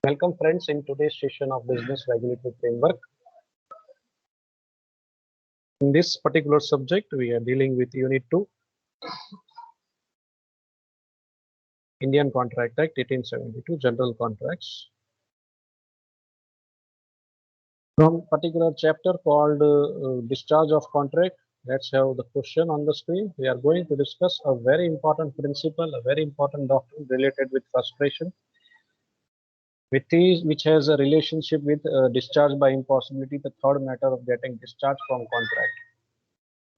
Welcome friends in today's session of Business Regulatory Framework. In this particular subject, we are dealing with Unit 2, Indian Contract Act 1872, General Contracts. From particular chapter called Discharge of Contract, let's have the question on the screen. We are going to discuss a very important principle, a very important doctrine related with frustration, which has a relationship with discharge by impossibility, the third matter of getting discharged from contract.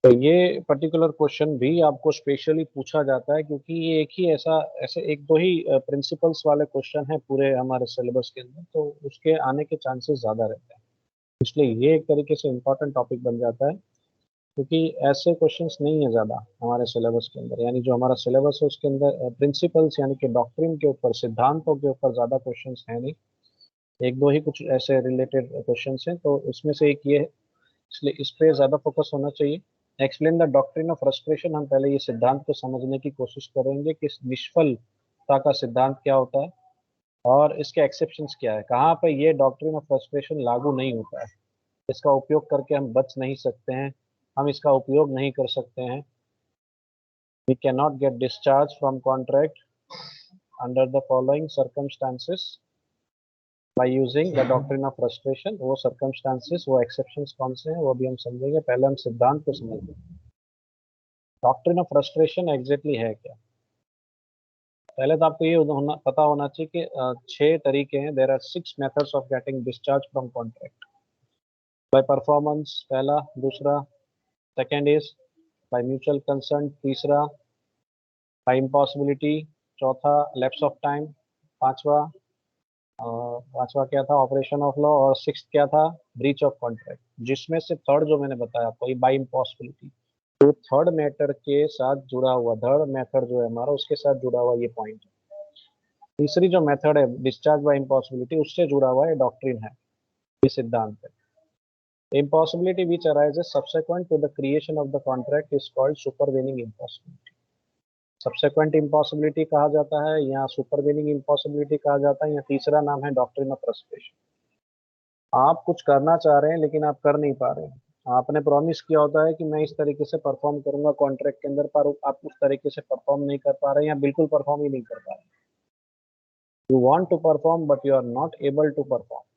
तो ये particular question भी आपको specially पूछा जाता है क्योंकि ये एक ही ऐसे एक दो ही प्रिंसिपल्स वाले क्वेश्चन है पूरे हमारे सिलेबस के अंदर, तो उसके आने के चांसेस ज़्यादा रहते हैं। इसलिए ये एक तरीके से इम्पोर्टेंट टॉपिक बन जाता है क्योंकि ऐसे क्वेश्चंस नहीं है ज़्यादा हमारे सिलेबस के अंदर। यानी जो हमारा सिलेबस है उसके अंदर प्रिंसिपल्स यानी कि डॉक्ट्रिन के ऊपर, सिद्धांतों के ऊपर ज़्यादा क्वेश्चंस है नहीं, एक दो ही कुछ ऐसे रिलेटेड क्वेश्चंस हैं, तो इसमें से एक ये है, इसलिए इस पे ज़्यादा फोकस होना चाहिए। Explain the doctrine of frustration, हम पहले ये सिद्धांत को समझने की कोशिश करेंगे कि निष्फलता का सिद्धांत क्या होता है और इसके एक्सेप्शंस क्या है, कहाँ पे ये डॉक्ट्रिन ऑफ फ्रस्ट्रेशन लागू नहीं होता है, इसका उपयोग करके हम बच नहीं सकते हैं, हम इसका उपयोग नहीं कर सकते हैं। We can not get discharge from contract under the following circumstances by using the doctrine of frustration. वो सर्कमस्टांसेस, वो एक्सेप्शंस कौन से हैं वो भी हम समझेंगे। पहले हम सिद्धांत को समझेंगे। डॉक्ट्रिन ऑफ फ्रस्ट्रेशन एग्जैक्टली है क्या। पहले तो आपको ये पता होना चाहिए कि 6 तरीके हैं। There are 6 methods of getting discharge from contract. By performance पहला, दूसरा, second is by mutual consent, तीसरा बाय इम्पॉसिबिलिटी, चौथा लैप्स ऑफ टाइम, पांचवा पांचवा क्या था, ऑपरेशन ऑफ लॉ, और सिक्स्थ क्या था, ब्रीच ऑफ कॉन्ट्रैक्ट। जिसमें से थर्ड जो मैंने बताया आपको, बाय इम्पॉसिबिलिटी, तो थर्ड मैटर के साथ जुड़ा हुआ, थर्ड मेथड जो है हमारा उसके साथ जुड़ा हुआ ये पॉइंट है। तीसरी जो मेथड है डिस्चार्ज बाय इम्पॉसिबिलिटी, उससे जुड़ा हुआ है डॉक्ट्रिन है, ये सिद्धांत है। Impossibility which arises subsequent to the creation of the contract is called supervening impossibility. Subsequent impossibility कहा जाता है या सुपरवेनिंग इम्पॉसिबिलिटी कहा जाता है, या तीसरा नाम है डॉक्ट्रिन ऑफ फ्रस्ट्रेशन। आप कुछ करना चाह रहे हैं लेकिन आप कर नहीं पा रहे हैं। आपने प्रॉमिस किया होता है कि मैं इस तरीके से परफॉर्म करूंगा कॉन्ट्रैक्ट के अंदर, पर आप उस तरीके से परफॉर्म नहीं कर पा रहे हैं या बिल्कुल परफॉर्म ही नहीं कर पा रहे। You want to perform but you are not able to perform.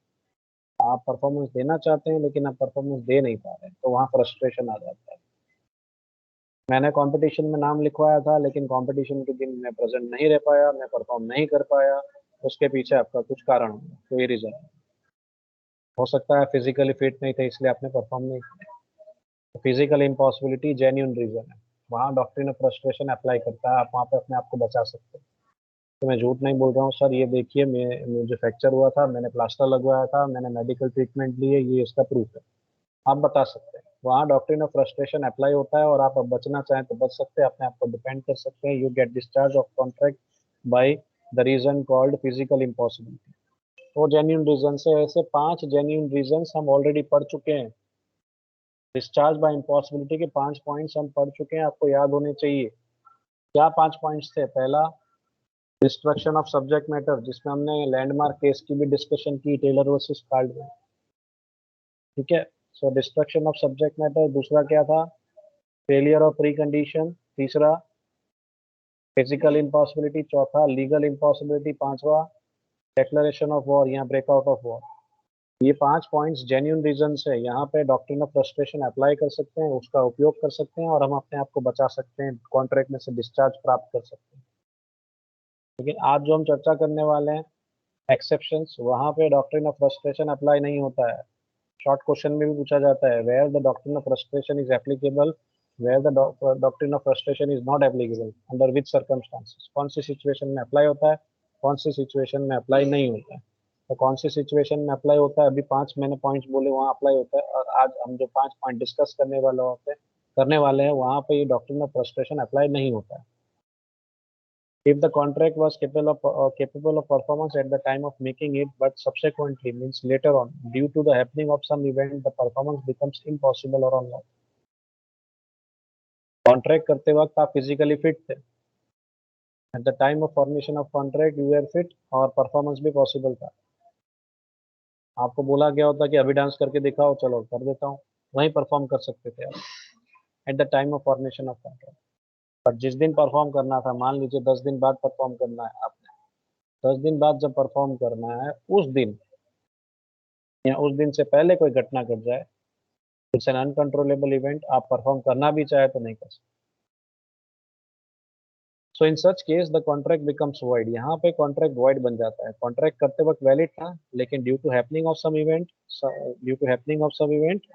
आप परफॉर्मेंस देना चाहते हैं लेकिन आप परफॉर्मेंस दे नहीं पा रहे हैं, तो वहाँ फ्रस्ट्रेशन आ जाता है। मैंने कंपटीशन में नाम लिखवाया था लेकिन कंपटीशन के दिन मैं प्रेजेंट नहीं रह पाया, मैं परफॉर्म नहीं कर पाया, उसके पीछे आपका कुछ कारण होगा, कोई रीजन हो सकता है। फिजिकली फिट नहीं थे इसलिए आपने परफॉर्म नहीं किया। फिजिकल इम्पॉसिबिलिटी जेन्युइन रीजन है, वहाँ डॉक्ट्रिन ऑफ फ्रस्ट्रेशन अप्लाई करता है, आप वहाँ पे अपने आप को बचा सकते हैं। तो मैं झूठ नहीं बोल रहा हूँ सर, ये देखिए मुझे फ्रैक्चर हुआ था, मैंने प्लास्टर लगवाया था, मैंने मेडिकल ट्रीटमेंट ली है, ये इसका प्रूफ है, आप बता सकते हैं। वहाँ डॉक्ट्रिन ऑफ फ्रस्ट्रेशन अप्लाई होता है और आप अब बचना चाहें तो बच सकते हैं, अपने आप को डिपेंड कर सकते हैं। You get discharge of contract by the reason called physical impossibility. वो जेन्युइन रीजन से, ऐसे 5 जेन्युइन रीजन हम ऑलरेडी पढ़ चुके हैं। डिस्चार्ज बाय इम्पॉसिबिलिटी के 5 पॉइंट्स हम पढ़ चुके हैं, आपको याद होने चाहिए। क्या 5 पॉइंट्स थे? पहला, डिस्ट्रक्शन ऑफ सब्जेक्ट मैटर, जिसमें हमने लैंडमार्क केस की भी डिस्कशन की, टेलर वर्सेस कार्ड में, ठीक है। सो डिस्ट्रक्शन ऑफ सब्जेक्ट मैटर। दूसरा क्या था? Failure of pre condition. तीसरा, फिजिकल इम्पॉसिबिलिटी। चौथा, लीगल इम्पॉसिबिलिटी। पांचवा, डेक्लेरेशन ऑफ वॉर या ब्रेकआउट ऑफ वॉर। ये 5 पॉइंट्स जेन्युइन रीजन है, यहाँ पे डॉक्ट्रिन ऑफ फ्रस्ट्रेशन अप्लाई कर सकते हैं, उसका उपयोग कर सकते हैं और हम अपने आप को बचा सकते हैं, कॉन्ट्रैक्ट में से डिस्चार्ज प्राप्त कर सकते हैं। लेकिन आज जो हम चर्चा करने वाले हैं एक्सेप्शंस, वहाँ पे डॉक्ट्रिन ऑफ फ्रस्ट्रेशन अप्लाई नहीं होता है। शॉर्ट क्वेश्चन में भी पूछा जाता है, where the doctrine of frustration is applicable, where the doctrine of frustration is not applicable, under which circumstances. कौन सी सिचुएशन में अप्लाई होता है, कौन सी सिचुएशन में अप्लाई नहीं होता है। तो कौन सी सिचुएशन में अप्लाई होता है, अभी 5 मैंने पॉइंट्स बोले वहाँ अप्लाई होता है, और आज हम जो 5 पॉइंट डिस्कस करने वाले हैं वहाँ पे ये डॉक्ट्रिन ऑफ फ्रस्ट्रेशन अप्लाई नहीं होता है। If the contract was capable of performance at the time of making it, but subsequently, means later on, due to the happening of some event, the performance becomes impossible or unlawful. Contract करते वक्त आप physically fit थे, at the time of formation of contract you were fit और performance भी possible था, आपको बोला गया होता कि अभी डांस करके दिखाओ, चलो कर देता हूँ, वहीं परफॉर्म कर सकते थे आप at the time of formation of contract. पर जिस दिन परफॉर्म करना था, मान लीजिए 10 दिन बाद परफॉर्म करना है आपने, 10 दिन बाद जब परफॉर्म करना है, उस दिन या उस दिन से पहले कोई घटना घट जाए, इट्स एन अनकंट्रोलेबल इवेंट, आप परफॉर्म करना भी चाहे तो नहीं कर सकते। So in such case the contract becomes void, यहाँ पे कॉन्ट्रैक्ट वॉइड बन जाता है। कॉन्ट्रैक्ट करते वक्त वैलिड था, लेकिन due to happening of some event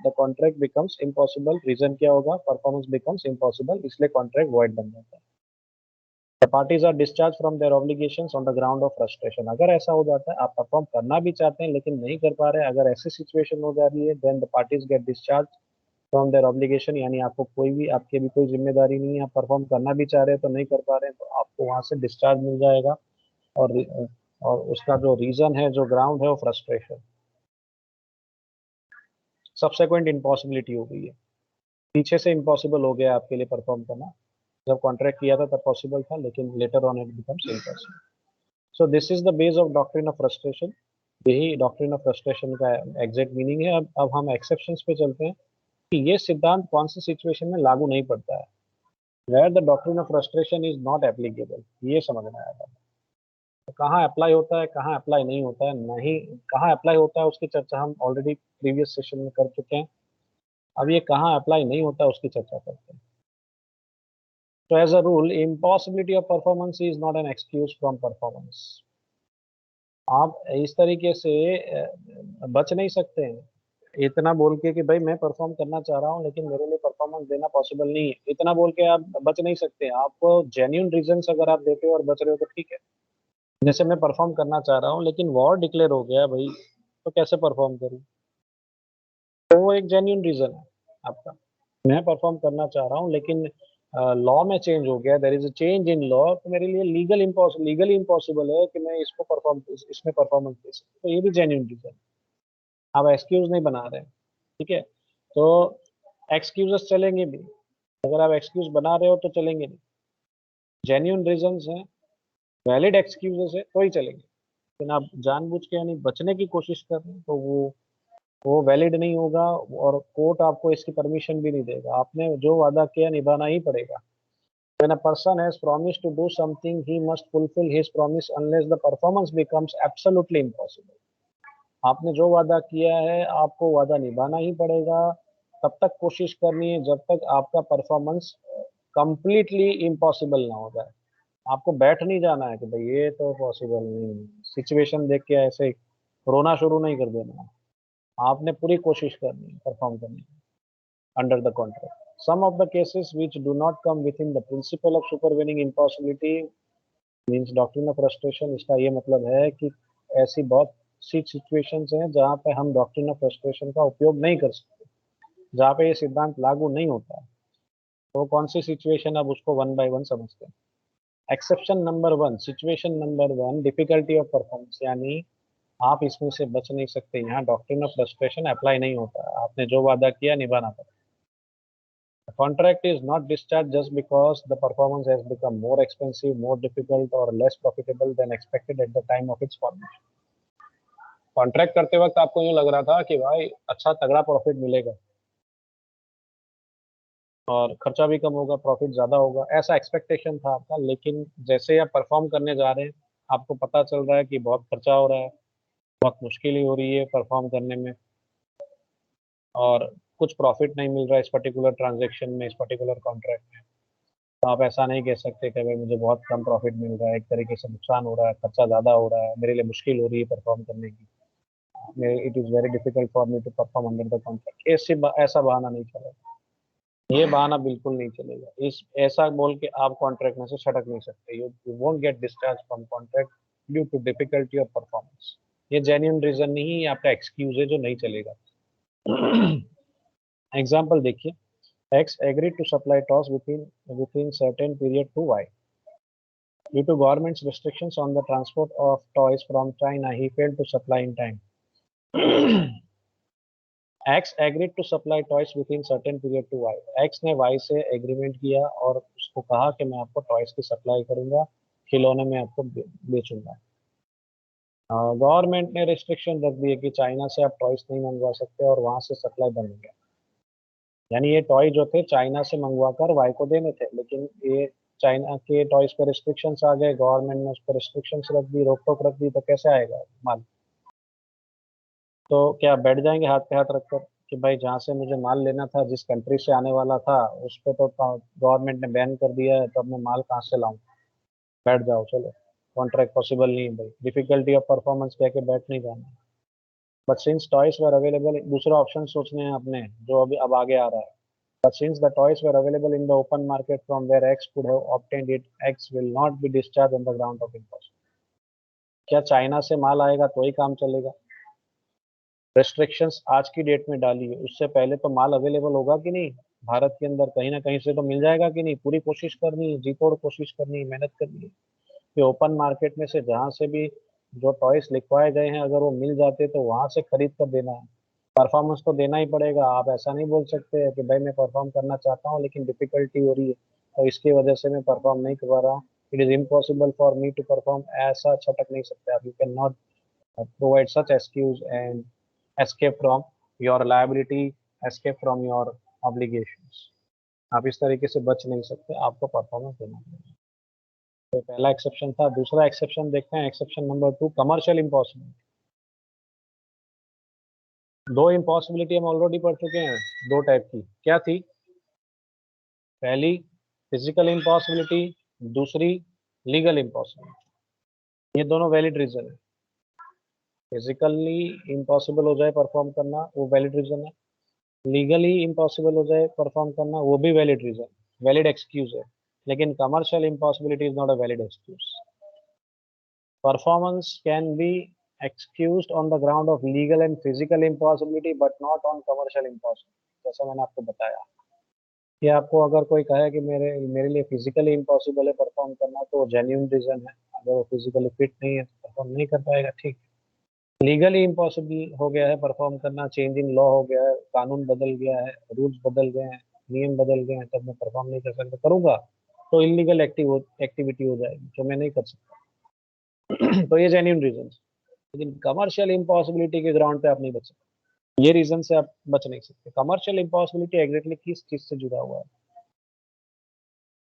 the contract becomes impossible. Reason क्या होगा? परफॉर्मेंस बिकम्स इम्पॉसिबल, इसलिए कॉन्ट्रैक्ट वॉइड बन जाता है। The parties are discharge from their obligations on the ground of frustration. अगर ऐसा हो जाता है, आप परफॉर्म करना भी चाहते हैं लेकिन नहीं कर पा रहे, अगर ऐसी सिचुएशन हो जा रही है, then the parties get discharge from their obligation, यानी आपको कोई भी, आपकी भी कोई जिम्मेदारी नहीं है, आप परफॉर्म करना भी चाह रहे हैं तो नहीं कर पा रहे हैं, तो आपको वहां से डिस्चार्ज मिल जाएगा। और और उसका जो रीजन है, जो ग्राउंड है, वो फ्रस्ट्रेशन। सब्सेक्वेंट इम्पॉसिबिलिटी हो गई है, पीछे से इम्पॉसिबल हो गया आपके लिए परफॉर्म करना। जब कॉन्ट्रैक्ट किया था तब पॉसिबल था, लेकिन later on it becomes impossible. So this is the base of doctrine of frustration. यही डॉक्ट्रिन ऑफ फ्रस्ट्रेशन का एग्जैक्ट मीनिंग है। अब हम एक्सेप्शंस पे चलते हैं कि ये सिद्धांत कौन सी सिचुएशन में लागू नहीं पड़ता है, where the doctrine of frustration is not applicable, ये समझना आएगा। तो कहाँ अप्लाई होता है, कहाँ अप्लाई नहीं होता है, नहीं कहाँ अप्लाई होता है उसकी चर्चा हम ऑलरेडी प्रीवियस सेशन में कर चुके हैं। अब ये कहाँ अप्लाई नहीं होता है उसकी चर्चा करते हैं। तो as a rule, impossibility of performance is not an excuse from performance. आप इस तरीके से बच नहीं सकते हैं इतना बोल के कि भाई मैं परफॉर्म करना चाह रहा हूँ लेकिन मेरे लिए परफॉर्मेंस देना पॉसिबल नहीं है, इतना बोल के आप बच नहीं सकते। आपको जेन्यून रीजंस अगर आप देते हो और बच रहे हो तो ठीक है। जैसे मैं परफॉर्म करना चाह रहा हूँ लेकिन वॉर डिक्लेयर हो गया भाई, तो कैसे परफॉर्म करूँ? तो वो एक जेन्यून रीजन है आपका। मैं परफॉर्म करना चाह रहा हूँ लेकिन लॉ में चेंज हो गया, there is a change in law, तो मेरे लिए लीगली इम्पॉसिबल है कि मैं इसको इसमें परफॉर्मेंस दे सकूँ, तो ये भी जेन्यून रीजन। आप एक्सक्यूज नहीं बना रहे हैं, ठीक है? तो एक्सक्यूजेस चलेंगे भी, अगर आप एक्सक्यूज बना रहे हो तो चलेंगे नहीं। जेन्यून रीजंस हैं, वैलिड एक्सक्यूजेस है तो ही चलेंगे। लेकिन आप जानबूझ के यानी बचने की कोशिश कर रहे हैं तो वो वैलिड नहीं होगा, और कोर्ट आपको इसकी परमिशन भी नहीं देगा। आपने जो वादा किया निभाना ही पड़ेगा। When a person has promised to do something, he must fulfill his promise unless the performance becomes absolutely impossible. आपने जो वादा किया है, आपको वादा निभाना ही पड़ेगा। तब तक कोशिश करनी है जब तक आपका परफॉर्मेंस कंप्लीटली इम्पॉसिबल ना हो जाए। आपको बैठ नहीं जाना है कि भाई ये तो पॉसिबल नहीं है, सिचुएशन देख के ऐसे ही रोना शुरू नहीं कर देना है। आपने पूरी कोशिश करनी है परफॉर्म करने की under the contract. Some of the cases which do not come within the principle of supervening impossibility means doctrine of frustration. इसका ये मतलब है कि ऐसी बहुत सी सिचुएशंस हैं जहाँ पे हम डॉक्ट्रिन ऑफ फ्रस्ट्रेशन का उपयोग नहीं कर सकते, जहाँ पे ये सिद्धांत लागू नहीं होता है। तो कौन सी सिचुएशन, अब उसको वन बाय वन समझते हैं। Exception number one, situation number one, difficulty of performance, यानी आप इसमें से बच नहीं सकते। यहाँ डॉक्ट्रिन ऑफ फ्रस्ट्रेशन अप्लाई नहीं होता है, आपने जो वादा किया निभाना पड़ेगा। The contract is not discharged just because the performance has become more expensive, more difficult, or less profitable than expected at the time of its formation. Contract करते वक्त आपको यूं लग रहा था कि भाई अच्छा तगड़ा प्रॉफिट मिलेगा और खर्चा भी कम होगा, प्रॉफिट ज्यादा होगा, ऐसा एक्सपेक्टेशन था आपका। लेकिन जैसे आप परफॉर्म करने जा रहे हैं, आपको पता चल रहा है कि बहुत खर्चा हो रहा है, बहुत मुश्किल हो रही है परफॉर्म करने में, और कुछ प्रॉफिट नहीं मिल रहा है इस पर्टिकुलर ट्रांजेक्शन में, इस पर्टिकुलर कॉन्ट्रैक्ट में। तो आप ऐसा नहीं कह सकते कि भाई मुझे बहुत कम प्रॉफिट मिल रहा है, एक तरीके से नुकसान हो रहा है, खर्चा ज़्यादा हो रहा है, मेरे लिए मुश्किल हो रही है परफॉर्म करने की, it is very difficult for me to perform under the contract. ऐसा बहाना नहीं चलेगा, ये बहाना बिल्कुल नहीं चलेगा। इस ऐसा बोल के आप कॉन्ट्रैक्ट में से छटक नहीं सकते। You won't get discharge from contract due to difficulty of performance. ये जेन्युइन रीजन नहीं, ये आपका एक्सक्यूज है जो नहीं चलेगा। एग्जाम्पल देखिए, X agreed to supply toys within certain period to Y. Due to government's restrictions on the transport of toys from China, he failed to supply in time. X agreed to supply toys within certain period to Y. X ने Y से agreement किया और उसको कहा कि मैं आपको toys की सप्लाई करूंगा, खिलौने में आपको बेचूंगा। गवर्नमेंट ने रिस्ट्रिक्शन रख दी है कि चाइना से आप टॉयज नहीं मंगवा सकते और वहां से सप्लाई बंद हो गया। यानी ये टॉय जो थे चाइना से मंगवा कर वाई को देने थे, लेकिन ये चाइना के टॉयज पर रिस्ट्रिक्शंस आ गए, गवर्नमेंट ने उस पर रिस्ट्रिक्शंस रख दी, रोक टोक रख दी, तो कैसे आएगा माल? तो क्या बैठ जाएंगे हाथ पे हाथ रखकर कि भाई जहाँ से मुझे माल लेना था, जिस कंट्री से आने वाला था, उस पे तो गवर्नमेंट ने बैन कर दिया है, तो अब मैं माल कहाँ से लाऊं? बैठ जाओ चलो, कॉन्ट्रैक्ट पॉसिबल नहीं है भाई, डिफिकल्टी ऑफ परफॉर्मेंस कह के बैठ नहीं जाना। But since toys were available, दूसरा ऑप्शन सोचने हैं आपने जो अभी अब आगे आ रहा है। But since the toys were available in the open market from where X could have obtained it, X will not be discharged on the ground of impossible. क्या चाइना से माल आएगा तो ही काम चलेगा? रेस्ट्रिक्शंस आज की डेट में डाली है, उससे पहले तो माल अवेलेबल होगा कि नहीं भारत के अंदर, कहीं ना कहीं से तो मिल जाएगा कि नहीं? पूरी कोशिश करनी है, जी तोड़ कोशिश करनी है, मेहनत करनी है कि ओपन मार्केट में से जहां से भी जो टॉयस लिखवाए गए हैं अगर वो मिल जाते तो वहां से खरीद कर देना है। परफॉर्मेंस तो देना ही पड़ेगा, आप ऐसा नहीं बोल सकते कि भाई मैं परफॉर्म करना चाहता हूँ लेकिन डिफिकल्टी हो रही है और इसकी वजह से मैं परफॉर्म नहीं कर रहा हूँ, it is impossible for me to perform, ऐसा छटक नहीं सकते आप। You can not provide such excuse and escape from your liability, escape from your obligations. आप इस तरीके से बच नहीं सकते, आपको परफॉर्मेंस देना पड़ेगा। तो पहला एक्सेप्शन था। दूसरा एक्सेप्शन देखते हैं, एक्सेप्शन नंबर 2, कमर्शियल इम्पॉसिबिलिटी। दो इम्पॉसिबिलिटी हम ऑलरेडी पढ़ चुके हैं, दो टाइप की। क्या थी? पहली फिजिकल इम्पॉसिबिलिटी, दूसरी लीगल इम्पॉसिबिलिटी। ये दोनों वैलिड रीजन है। फिजिकली इम्पॉसिबल हो जाए परफॉर्म करना, वो वैलिड रीजन है। लीगली इम्पॉसिबल हो जाए परफॉर्म करना, वो भी वैलिड रीजन, वैलिड एक्सक्यूज है। लेकिन commercial impossibility is not a valid excuse. Performance can be excused on the ground of legal and physical impossibility but not on commercial impossibility। जैसा मैंने आपको बताया कि आपको अगर कोई कहे कि मेरे मेरे लिए फिजिकली इम्पॉसिबल है परफॉर्म करना, तो जेन्युइन रीजन है। अगर वो फिजिकली फिट नहीं है तो परफॉर्म नहीं कर पाएगा, ठीक। लीगली इम्पॉसिबल हो गया है परफॉर्म करना, चेंज इन लॉ हो गया है, कानून बदल गया है, रूल्स बदल गए हैं, नियम बदल गए हैं, तब मैं परफॉर्म नहीं कर सकता, करूंगा तो इलीगल एक्टिविटी हो जाएगी जो मैं नहीं कर सकता। तो ये जेन्युइन रीजन। लेकिन कमर्शियल इम्पॉसिबिलिटी के ग्राउंड पे आप नहीं बच सकते, ये रीजन से आप बच नहीं सकते। कमर्शियल इम्पॉसिबिलिटी एग्जैक्टली किस चीज से जुड़ा हुआ है?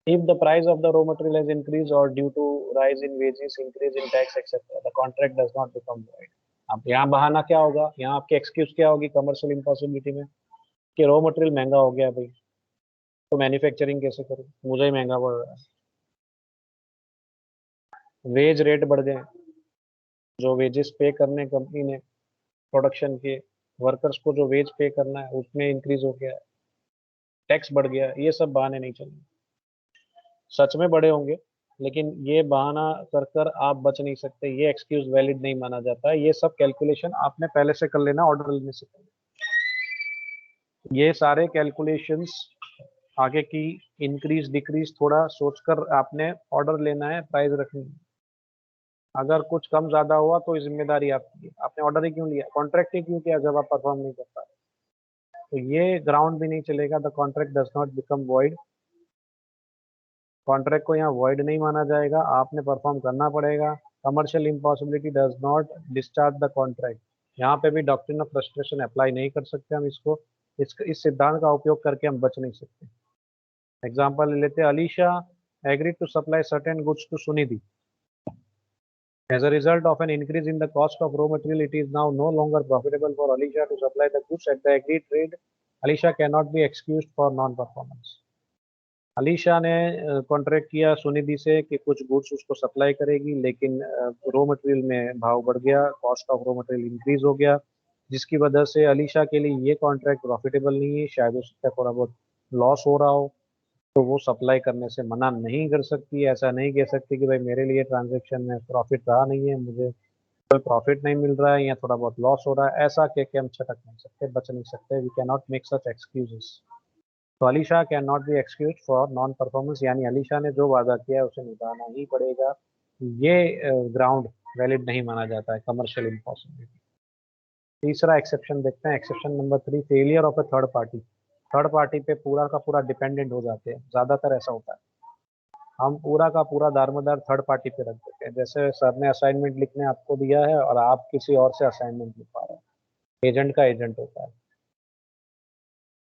if the price of the raw material has increased or due to rise in wages, increase in tax etc, the contract does not become void। अब यहाँ बहाना क्या होगा, यहाँ आपकी एक्सक्यूज क्या होगी कमर्शियल इम्पॉसिबिलिटी में? कि रॉ मटेरियल महंगा हो गया भाई, तो मैन्युफैक्चरिंग कैसे करूँ, मुझे ही महंगा पड़ रहा है। वेज रेट बढ़ गए, जो वेजेस पे करने कंपनी ने प्रोडक्शन के वर्कर्स को जो वेज पे करना है उसमें इंक्रीज हो गया है, टैक्स बढ़ गया, ये सब बहाने नहीं चलेंगे। सच में बड़े होंगे, लेकिन ये बहाना कर कर आप बच नहीं सकते, ये एक्सक्यूज वैलिड नहीं माना जाता है। ये सब कैलकुलेशन आपने पहले से कर लेना ऑर्डर लेने से पहले। ये सारे कैलकुलेशंस आगे की इंक्रीज डिक्रीज थोड़ा सोचकर आपने ऑर्डर लेना है, प्राइस रखनी है। अगर कुछ कम ज्यादा हुआ तो ये जिम्मेदारी आपकी है, आपने ऑर्डर ही क्यों लिया, कॉन्ट्रैक्ट ही क्यों किया जब आप परफॉर्म नहीं कर पा रहे? तो ये ग्राउंड भी नहीं चलेगा, the contract does not become void. Contract को यहाँ वॉइड नहीं माना जाएगा, आपने परफॉर्म करना पड़ेगा। Commercial impossibility does not discharge the contract. यहाँ पे भी डॉक्ट्रिन ऑफ फ्रस्ट्रेशन अप्लाई नहीं कर सकते हम इसको, इस सिद्धांत का उपयोग करके हम बच नहीं सकते। एग्जाम्पल लेते हैं, Alisha agree to supply certain goods to Sunidhi. As a result of an increase in the cost of raw material, it is now no longer profitable for Alisha to supply the goods at the agreed rate. Alisha cannot be excused for non-performance। Alisha ने contract किया सुनिधि से कि कुछ goods उसको supply करेगी, लेकिन raw material में भाव बढ़ गया, cost of raw material increase हो गया, जिसकी वजह से अलीशा के लिए ये कॉन्ट्रैक्ट प्रॉफिटेबल नहीं है, शायद उसका थोड़ा बहुत लॉस हो रहा हो, तो वो सप्लाई करने से मना नहीं कर सकती। ऐसा नहीं कह सकती कि भाई मेरे लिए ट्रांजेक्शन में प्रॉफिट रहा नहीं है, मुझे कोई प्रॉफिट नहीं मिल रहा है या थोड़ा बहुत लॉस हो रहा है, ऐसा कह के हम छटक नहीं सकते, बच नहीं सकते। We can not make such excuses. तो Alisha can not be excuse for non performance, यानी अलीशा ने जो वादा किया है उसे निभाना ही पड़ेगा। ये ग्राउंड वैलिड नहीं माना जाता है कमर्शियल इम्पॉसिबिलिटी। तीसरा एक्सेप्शन देखते हैं, exception number 3, failure of A third party. Third party पे पूरा का पूरा डिपेंडेंट हो जाते हैं, ज्यादातर ऐसा होता है। हम पूरा का पूरा दारोमदार थर्ड पार्टी पे रख देते हैं। जैसे सर ने असाइनमेंट लिखने आपको दिया है और आप किसी और से असाइनमेंट लिखवा रहे हैं, एजेंट का एजेंट होता है।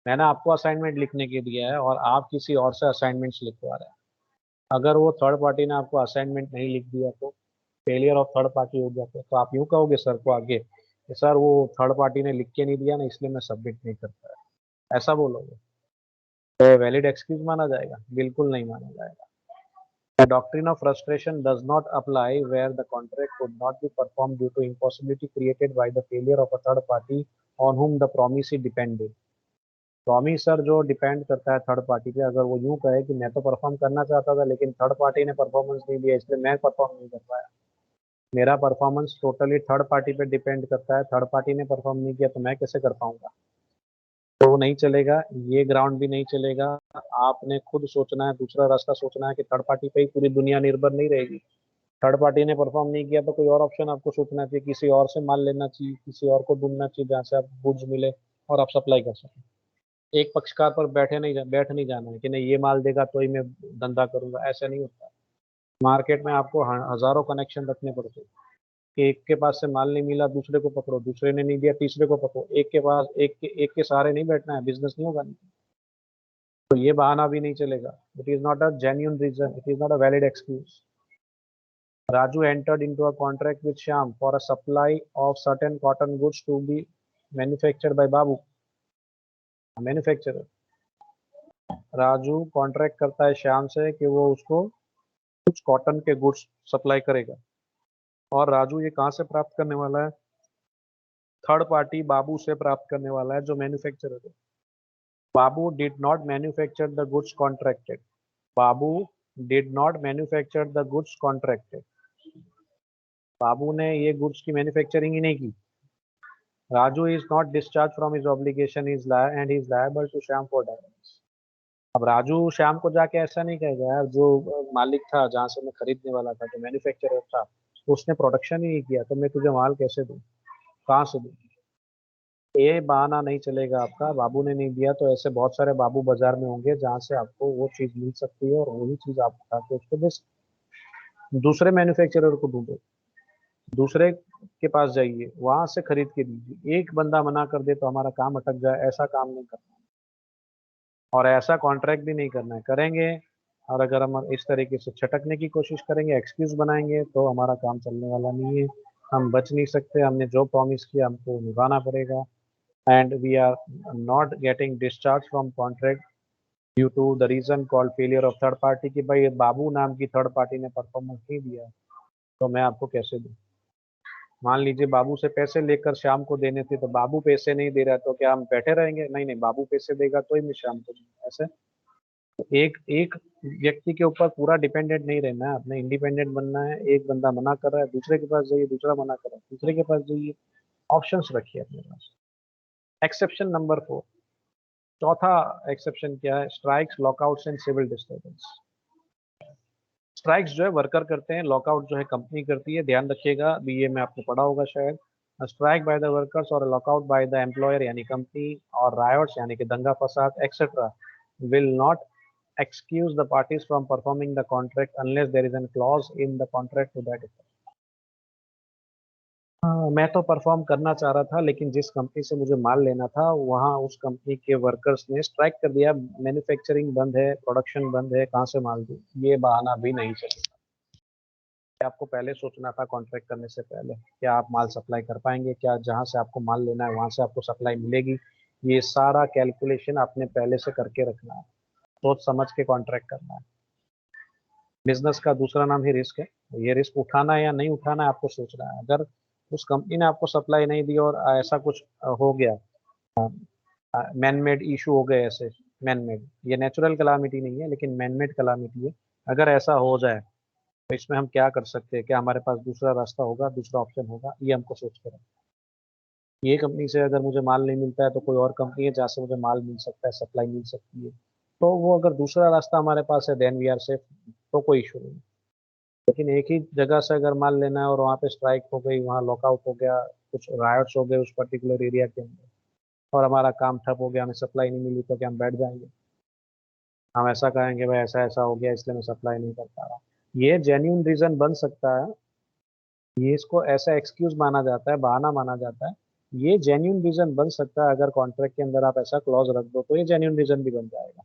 मैंने आपको असाइनमेंट लिखने के दिया है और आप किसी और से असाइनमेंट्स लिखवा रहे हैं। अगर वो थर्ड पार्टी ने आपको असाइनमेंट नहीं लिख दिया तो फेलियर ऑफ थर्ड पार्टी हो गया। तो आप यूँ कहोगे सर को आगे कि सर वो थर्ड पार्टी ने लिख के नहीं दिया ना, इसलिए मैं सबमिट नहीं कर पाया, ऐसा बोलोगे तो वैलिड एक्सक्यूज माना जाएगा? बिल्कुल नहीं माना जाएगा। The doctrine of frustration does not apply where the contract could not be performed due to impossibility created by the failure of a third party on whom the promisee depended। Promiser जो depend करता है third party पे, अगर वो यूं कहे कि मैं तो परफॉर्म करना चाहता था लेकिन थर्ड पार्टी ने परफॉर्मेंस नहीं दिया इसलिए मैं परफॉर्म नहीं कर पाया, मेरा परफॉर्मेंस टोटली थर्ड पार्टी पे डिपेंड करता है, थर्ड पार्टी ने परफॉर्म नहीं किया तो मैं कैसे कर पाऊंगा, तो वो नहीं चलेगा। ये ग्राउंड भी नहीं चलेगा। आपने खुद सोचना है, दूसरा रास्ता सोचना है कि थर्ड पार्टी पे ही पूरी दुनिया निर्भर नहीं रहेगी। थर्ड पार्टी ने परफॉर्म नहीं किया तो कोई और ऑप्शन आपको सोचना चाहिए, किसी और से माल लेना चाहिए, किसी और को ढूंढना चाहिए जहाँ से आप गुड्स मिले और आप सप्लाई कर सकें। एक पक्षकार पर बैठ नहीं जाना है कि नहीं ये माल देगा तो ही मैं धंधा करूंगा, ऐसा नहीं होता। मार्केट में आपको हजारों कनेक्शन रखने पड़ते हैं कि एक के पास से माल नहीं मिला दूसरे को पकड़ो, दूसरे ने नहीं दिया तीसरे को पकड़ो, एक के पास एक के सहारे नहीं बैठना है, बिजनेस नहीं होगा। तो ये बहाना भी नहीं चलेगा। It is not a genuine reason, it is not a valid excuse. Raju entered into a contract with Shyam for a supply of certain cotton goods to be manufactured by Babu, a manufacturer। Raju contract करता है श्याम से कि वो उसको कुछ cotton के goods supply करेगा। और राजू ये कहाँ से प्राप्त करने वाला है? थर्ड पार्टी बाबू से प्राप्त करने वाला है जो मैन्युफैक्चरर है। Babu did not manufacture the goods contracted. Babu did not manufacture the goods contracted. Babu ने ये गुड्स की मैन्युफैक्चरिंग ही नहीं की। Raju is not discharged from his obligation and he is liable to Shyam for damages। अब राजू श्याम को जाके ऐसा नहीं कहेगा यार, जो मालिक था जहाँ से मैं खरीदने वाला था, जो मैन्युफैक्चरर था, तो उसने प्रोडक्शन ही नहीं किया तो मैं तुझे माल कैसे दूँ, कहाँ से दूँ? ये बहाना नहीं चलेगा आपका, बाबू ने नहीं दिया तो ऐसे बहुत सारे बाबू बाजार में होंगे जहाँ से आपको वो चीज मिल सकती है और वही चीज आप उठा के उसको बेच। दूसरे मैन्युफैक्चरर को ढूंढो, दूसरे के पास जाइए, वहां से खरीद के दीजिए। एक बंदा मना कर दे तो हमारा काम अटक जाए, ऐसा काम नहीं करना। और ऐसा कॉन्ट्रैक्ट भी नहीं करना है, करेंगे और अगर हम इस तरीके से छटकने की कोशिश करेंगे, एक्सक्यूज बनाएंगे, तो हमारा काम चलने वाला नहीं है। हम बच नहीं सकते, हमने जो प्रॉमिस किया हमको निभाना पड़ेगा। And we are not getting discharge from contract due to the reason called failure of third party, कि भाई बाबू नाम की थर्ड पार्टी ने परफॉर्मेंस नहीं दिया तो मैं आपको कैसे दूं? मान लीजिए बाबू से पैसे लेकर शाम को देने थे तो बाबू पैसे नहीं दे रहा तो क्या हम बैठे रहेंगे? नहीं नहीं, बाबू पैसे देगा तो ही मैं शाम को दूंगा। ऐसे तो एक एक व्यक्ति के ऊपर पूरा डिपेंडेंट नहीं रहना है, अपने इंडिपेंडेंट बनना है। एक बंदा मना कर रहा है दूसरे के पास जाइए, दूसरा मना कर रहा है दूसरे के पास जाइए। ऑप्शंस रखिए अपने पास। एक्सेप्शन नंबर 4, चौथा एक्सेप्शन क्या है? Strikes, lockouts and civil disturbance. Strikes जो है वर्कर करते हैं, लॉकआउट जो है कंपनी करती है। ध्यान रखिएगा, बीए में आपने पढ़ा होगा शायद। स्ट्राइक बाय द वर्कर्स और लॉकआउट बाय द एम्प्लॉयर यानी कंपनी, और रायोट्स यानी कि दंगा फसाद etcetera will not excuse the parties from performing the contract unless there is a clause in the contract to that effect। मैं तो perform करना चाह रहा था लेकिन जिस कंपनी से मुझे माल लेना था वहाँ उस कंपनी के वर्कर्स ने स्ट्राइक कर दिया, मैन्युफैक्चरिंग बंद है, प्रोडक्शन बंद है, कहाँ से माल दूँ? ये बहाना भी नहीं चलेगा। आपको पहले सोचना था कॉन्ट्रैक्ट करने से पहले, क्या आप माल सप्लाई कर पाएंगे, क्या जहाँ से आपको माल लेना है वहाँ से आपको सप्लाई मिलेगी? ये सारा कैलकुलेशन आपने पहले से करके रखना है, सोच समझ के कॉन्ट्रैक्ट करना है। बिजनेस का दूसरा नाम ही रिस्क है। ये रिस्क उठाना है या नहीं उठाना है आपको सोचना है। अगर उस कंपनी ने आपको सप्लाई नहीं दी और ऐसा कुछ हो गया, मैन मेड इशू हो गए ऐसे, मैन मेड, ये नेचुरल कलामिटी नहीं है लेकिन मैन मेड कलामिटी है, अगर ऐसा हो जाए तो इसमें हम क्या कर सकते हैं? क्या हमारे पास दूसरा रास्ता होगा, दूसरा ऑप्शन होगा? ये हमको सोच कर, ये कंपनी से अगर मुझे माल नहीं मिलता है तो कोई और कंपनी है जहाँ से मुझे माल मिल सकता है, सप्लाई मिल सकती है। तो वो अगर दूसरा रास्ता हमारे पास है देन वी आर सेफ, तो कोई इशू नहीं। लेकिन एक ही जगह से अगर माल लेना है और वहाँ पे स्ट्राइक हो गई, वहाँ लॉकआउट हो गया, कुछ रायट्स हो गए उस पर्टिकुलर एरिया के अंदर और हमारा काम ठप हो गया, हमें सप्लाई नहीं मिली, तो क्या हम बैठ जाएंगे? हम ऐसा कहेंगे भाई ऐसा ऐसा हो गया इसलिए मैं सप्लाई नहीं कर पा रहा। ये जेन्यून रीजन बन सकता है, ये इसको ऐसा एक्सक्यूज माना जाता है, बहाना माना जाता है। ये जेन्यून रीजन बन सकता है, अगर कॉन्ट्रैक्ट के अंदर आप ऐसा क्लॉज रख दो तो ये जेन्यून रीजन भी बन जाएगा।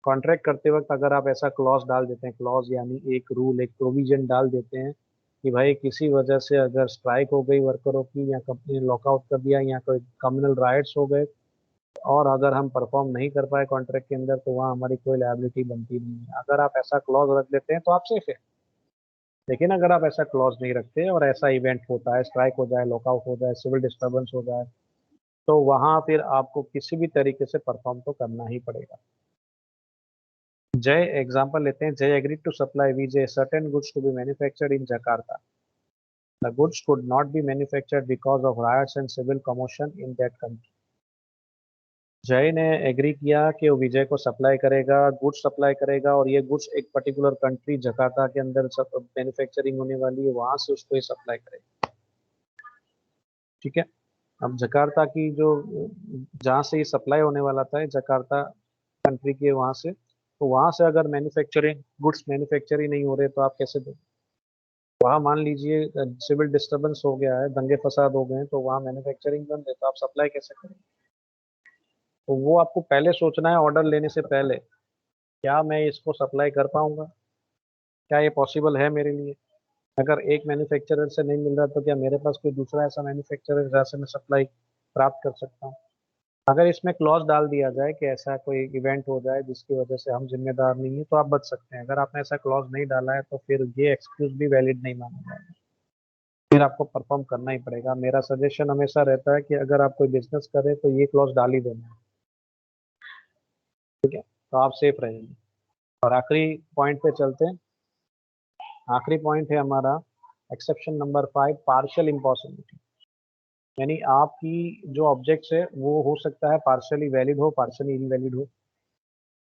कॉन्ट्रैक्ट करते वक्त अगर आप ऐसा क्लॉज डाल देते हैं, क्लॉज यानी एक रूल, एक प्रोविजन डाल देते हैं कि भाई किसी वजह से अगर स्ट्राइक हो गई वर्करों की, या कंपनी ने लॉकआउट कर दिया, या कोई कम्युनल राइट्स हो गए, और अगर हम परफॉर्म नहीं कर पाए कॉन्ट्रैक्ट के अंदर, तो वहाँ हमारी कोई लायबिलिटी बनती नहीं है। अगर आप ऐसा क्लॉज रख देते हैं तो आप सेफ है। लेकिन अगर आप ऐसा क्लॉज नहीं रखते और ऐसा इवेंट होता है, स्ट्राइक हो जाए, लॉकआउट हो जाए, सिविल डिस्टर्बेंस हो जाए, तो वहाँ फिर आपको किसी भी तरीके से परफॉर्म तो करना ही पड़ेगा। जय एग्जांपल लेते हैं। Jay agreed to supply Vijay certain goods to be manufactured in Jakarta. The goods could not be manufactured because of riots and civil commotion in that country. जय ने एग्री किया कि वो विजय को सप्लाई करेगा, गुड्स सप्लाई करेगा, और ये गुड्स एक पर्टिकुलर कंट्री जकार्ता के अंदर सब मैन्युफैक्चरिंग होने वाली है, वहां से उसको ये सप्लाई करेगा। ठीक है। अब जकार्ता की जो, जहाँ से ये सप्लाई होने वाला था, ये जकार्ता कंट्री के वहां से, तो वहां से अगर मैन्युफैक्चरिंग गुड्स मैन्युफैक्चर ही नहीं हो रहे तो आप कैसे दो। वहाँ मान लीजिए सिविल डिस्टरबेंस हो गया है, दंगे फसाद हो गए हैं, तो वहाँ मैन्युफैक्चरिंग बंद है, तो आप सप्लाई कैसे करेंगे। तो वो आपको पहले सोचना है ऑर्डर लेने से पहले, क्या मैं इसको सप्लाई कर पाऊंगा, क्या ये पॉसिबल है मेरे लिए। अगर एक मैन्युफैक्चरर से नहीं मिल रहा तो क्या मेरे पास कोई दूसरा ऐसा मैन्युफैक्चरर है जहाँ से मैं सप्लाई प्राप्त कर सकता हूँ। अगर इसमें क्लॉज डाल दिया जाए कि ऐसा कोई इवेंट हो जाए जिसकी वजह से हम जिम्मेदार नहीं है, तो आप बच सकते हैं। अगर आपने ऐसा क्लॉज नहीं डाला है तो फिर ये एक्सक्यूज भी वैलिड नहीं माना जाएगा, फिर आपको परफॉर्म करना ही पड़ेगा। मेरा सजेशन हमेशा रहता है कि अगर आप कोई बिजनेस करें तो ये क्लॉज डाल ही देना है। ठीक है, तो आप सेफ रहेंगे। और आखिरी पॉइंट पे चलते हैं। आखिरी पॉइंट है हमारा एक्सेप्शन नंबर 5, पार्शियल इम्पॉसिबिलिटी। यानी आपकी जो ऑब्जेक्ट्स है वो हो सकता है पार्शियली वैलिड हो, पार्शियली इनवैलिड हो।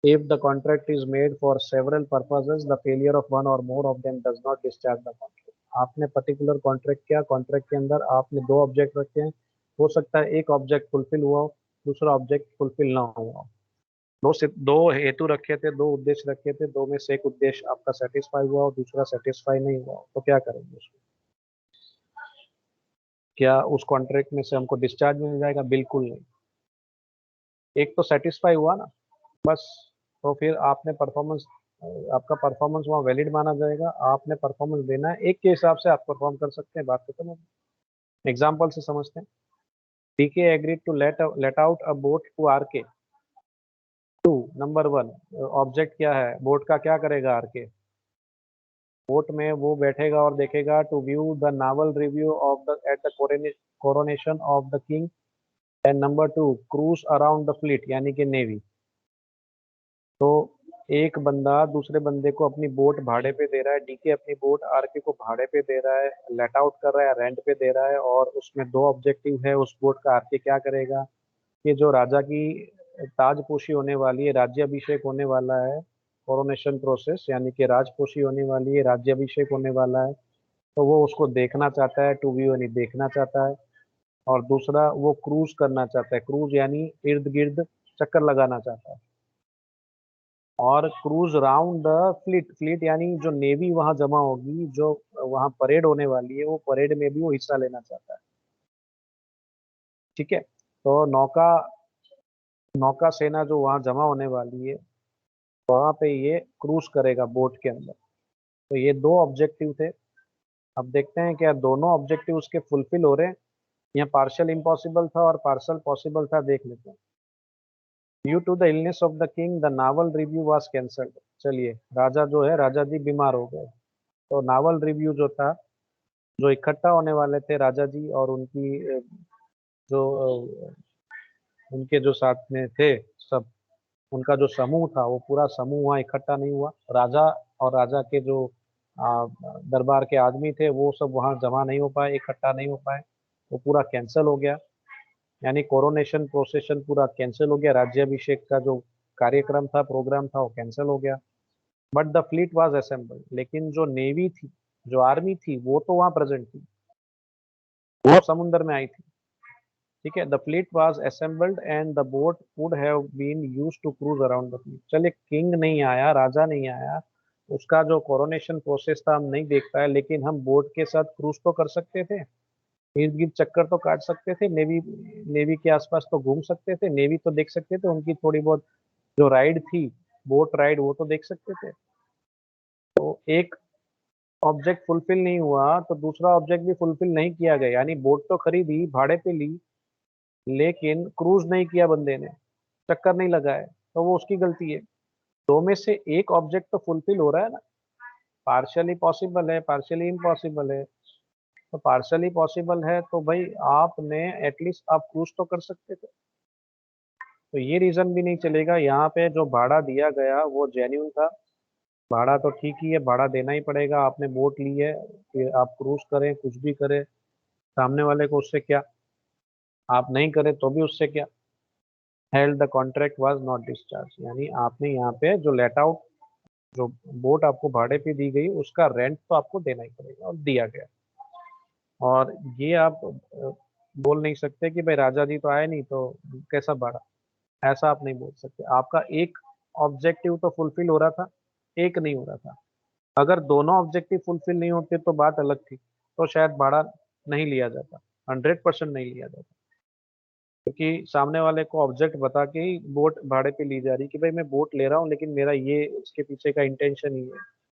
If the contract is made for several purposes, the failure of one or more of them does not discharge the contract. आपने पर्टिकुलर कॉन्ट्रैक्ट किया, कॉन्ट्रैक्ट के अंदर आपने दो ऑब्जेक्ट रखे हैं, हो सकता है एक ऑब्जेक्ट फुलफिल हुआ हो, दूसरा ऑब्जेक्ट फुलफिल ना हुआ हो। दो हेतु रखे थे, दो उद्देश्य रखे थे, दो में से एक उद्देश्य आपका सेटिस्फाई हुआ और दूसरा सेटिस्फाई नहीं हुआ हो, तो क्या करेंगे उसको। क्या उस कॉन्ट्रैक्ट में से हमको डिस्चार्ज मिल जाएगा? बिल्कुल नहीं। एक तो सेटिस्फाई हुआ ना, बस। तो फिर आपने परफॉर्मेंस, आपका परफॉर्मेंस वहाँ वैलिड माना जाएगा। आपने परफॉर्मेंस देना है, एक के हिसाब से आप परफॉर्म कर सकते हैं, बात खत्म होगी। एग्जाम्पल से समझते हैं। DK agreed to let out a boat to RK two. Number one, object क्या है बोट का, क्या करेगा आरके। बोट में वो बैठेगा और देखेगा to view the naval review of the at the coronation of the king. And number two, cruise around the fleet, यानी कि नेवी। तो एक बंदा दूसरे बंदे को अपनी बोट भाड़े पे दे रहा है, डीके अपनी बोट आरके को भाड़े पे दे रहा है, लेट आउट कर रहा है, रेंट पे दे रहा है, और उसमें दो ऑब्जेक्टिव है उस बोट का। आरके क्या करेगा कि जो राजा की ताजपोशी होने वाली है, राज्याभिषेक होने वाला है, कोरोनेशन प्रोसेस, यानी कि राजपोशी होने वाली है, राज्याभिषेक होने वाला है, तो वो उसको देखना चाहता है, टू व्यू यानी देखना चाहता है। और दूसरा, वो क्रूज करना चाहता है, क्रूज यानी इर्द गिर्द चक्कर लगाना चाहता है। और cruise round the fleet, fleet यानी जो नेवी वहां जमा होगी, जो वहां परेड होने वाली है, वो परेड में भी वो हिस्सा लेना चाहता है। ठीक है। तो नौका नौका सेना जो वहां जमा होने वाली है, वहां पे ये क्रूज करेगा बोट के अंदर। तो ये दो ऑब्जेक्टिव थे। अब देखते हैं क्या दोनों ऑब्जेक्टिव उसके फुलफिल हो रहे हैं, या पार्शियल इम्पॉसिबल था और पार्शियल पॉसिबल था, देख लेते हैं। Due to the illness of the king the naval review was cancelled. चलिए, राजा जो है, राजा जी बीमार हो गए, तो नावल रिव्यू जो था, जो इकट्ठा होने वाले थे राजा जी और उनकी जो उनके जो साथ में थे सब, उनका जो समूह था, वो पूरा समूह वहाँ इकट्ठा नहीं हुआ। राजा और राजा के जो दरबार के आदमी थे वो सब वहाँ जमा नहीं हो पाए, इकट्ठा नहीं हो पाए, वो पूरा कैंसिल हो गया। यानी कोरोनेशन प्रोसेशन पूरा कैंसिल हो गया, राज्याभिषेक का जो कार्यक्रम था, प्रोग्राम था, वो कैंसिल हो गया। But the fleet was assembled, लेकिन जो नेवी थी, जो आर्मी थी, वो तो वहाँ प्रेजेंट थी, वो समुद्र में आई थी। ठीक है, the fleet was assembled and the boat would have been used to cruise around the fleet. चलिए, किंग नहीं आया, राजा नहीं आया, उसका जो कोरोनेशन प्रोसेस था हम नहीं देख पाए, लेकिन हम बोट के साथ क्रूज तो कर सकते थे, इर्द गिर्द चक्कर तो काट सकते थे, नेवी नेवी के आसपास तो घूम सकते थे, नेवी तो देख सकते थे, उनकी थोड़ी बहुत जो राइड थी, बोट राइड, वो तो देख सकते थे। तो एक ऑब्जेक्ट फुलफिल नहीं हुआ तो दूसरा ऑब्जेक्ट भी फुलफिल नहीं किया गया, यानी बोट तो खरीदी, भाड़े पे ली, लेकिन क्रूज नहीं किया बंदे ने, चक्कर नहीं लगाए, तो वो उसकी गलती है। दो में से एक ऑब्जेक्ट तो फुलफिल हो रहा है ना, पार्शियली पॉसिबल है, पार्शियली इम्पॉसिबल है। तो पार्शियली पॉसिबल है तो भाई आपने एटलीस्ट आप क्रूज तो कर सकते थे। तो ये रीजन भी नहीं चलेगा। यहाँ पे जो भाड़ा दिया गया वो जेन्यून था, भाड़ा तो ठीक ही है, भाड़ा देना ही पड़ेगा, आपने बोट ली है, फिर आप क्रूज करें कुछ भी करें, सामने वाले को उससे क्या, आप नहीं करें तो भी उससे क्या। Held the contract was not discharge, यानी आपने यहाँ पे जो लेट आउट, जो बोट आपको भाड़े पे दी गई उसका रेंट तो आपको देना ही पड़ेगा, और दिया गया। और ये आप बोल नहीं सकते कि भाई राजा जी तो आए नहीं तो कैसा भाड़ा, ऐसा आप नहीं बोल सकते। आपका एक ऑब्जेक्टिव तो फुलफिल हो रहा था, एक नहीं हो रहा था। अगर दोनों ऑब्जेक्टिव फुलफिल नहीं होते तो बात अलग थी, तो शायद भाड़ा नहीं लिया जाता, 100% नहीं लिया जाता, क्योंकि सामने वाले को ऑब्जेक्ट बता के ही बोट भाड़े पे ली जा रही कि भाई मैं बोट ले रहा हूँ, लेकिन मेरा ये इसके पीछे का इंटेंशन ही है